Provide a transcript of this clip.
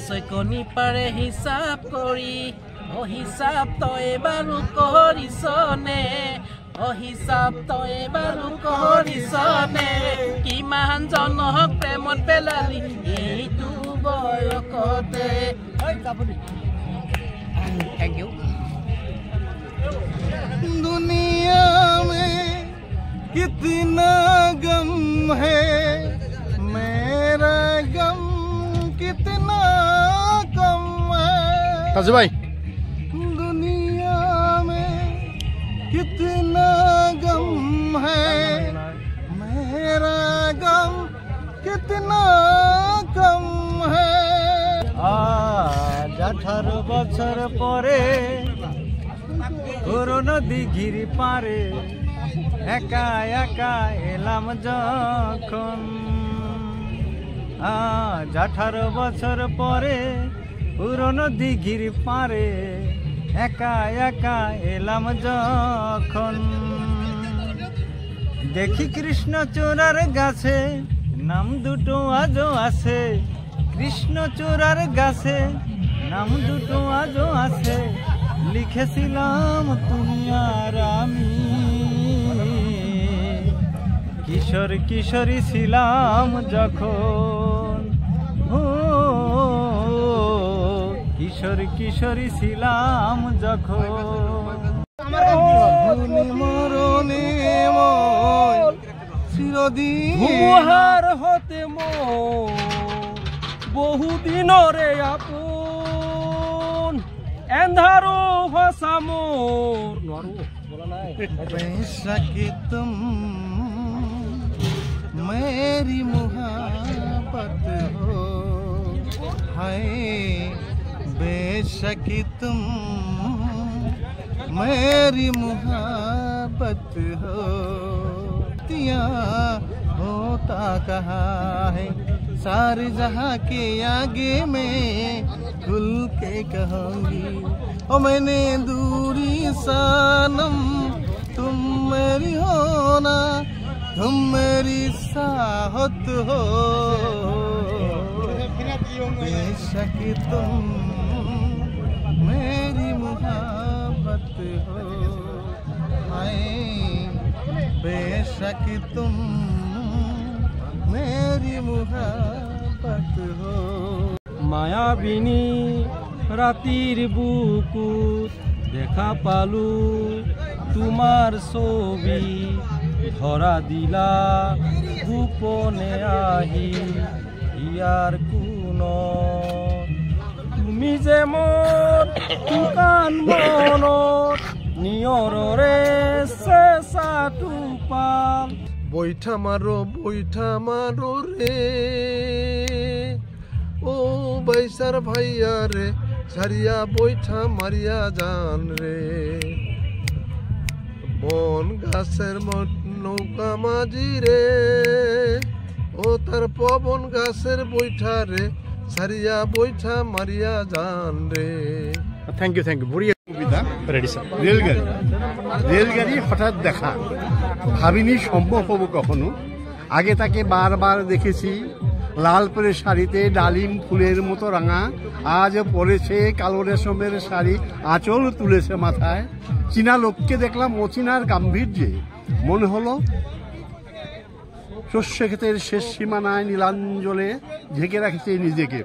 ছয়কণি পাৰে হিচাপ কৰি হিচাপ তই বাৰু কৰিছনে হিচাপ তই বাৰু কৰিছনে কিমান জনক প্ৰেমত পেলালি এইটো বয়সতে থ্যাংক ইউ दुनिया में कितना गम है मेरा गम कितना कम है ताजू भाई दुनिया में कितना गम है मेरा गम कितना कम है आज 18 বছর পরে পুরনো দিঘির পারে একা একা এলাম যখন আজ 18 বছর পরে পুরনো দিঘির পারে একা একা এলাম যখন দেখি কৃষ্ণচূড়ার গাছে নাম দুটো আজও আছে কৃষ্ণচূড়ার গাছে নাম দুটো আজও আছে লিখেছিলাম তুমি আর আমি কিশোর কিশোরী ছিলাম যখন কিশোর কিশোরী ছিলাম যখন মরণে চিরদিন ধুমুহাৰ হতে বহুদিনৰে আপোন এন্ধাৰো হসা মোর নোৱাৰো বলা নাই बेशक तुम मेरी मुहब्बत हो हाय बेशक तुम मेरी मुहब्बत हो तिया होता कहा है सारे जहां के आगे में खुल के कहूंगी ओ मैंने दूरी सनम तुम मेरी होना तुम मेरी साहत हो बेशक तुम मेरी मुहब्बत हो हाय बेशक तुम मेरी मुहब्बत हो মায়াবিনী রাতির বুকুত দেখা পালু তোমার ছবি ধরা দিলা গোপনে আহি ইয়ার কোন তুমি যে মোর দোকান মনত নিয়ৰৰে চেঁচাটো পাল বৈঠা মারো রে ও বাইসার ভাইয়া রে সারিয়া বৈঠা মারিয়া যান রে বন গাছের নৌকা মাঝি রে ও তার পবন গাছের বৈঠা রে সারিয়া বৈঠা মারিয়া যান রে থ্যাংক ইউ বড়িয়া কবিতা রেলগাড়ি হঠাৎ দেখা ভাবিনি সম্ভব হবো কখনো আগে তাকে বারবার দেখেছি লাল পরে শাড়িতে ডালিম ফুলের মতো রাঙা আজ পরেছে কালো রেশমের শাড়ি আঁচল তুলেছে মাথায় চীনা লোককে দেখলাম অচীনার গাম্ভীর্যে মনে হলো শস্য ক্ষেতের শেষ সীমানায় নীলাঞ্জলে ঢেকে রাখেছে নিজেকে।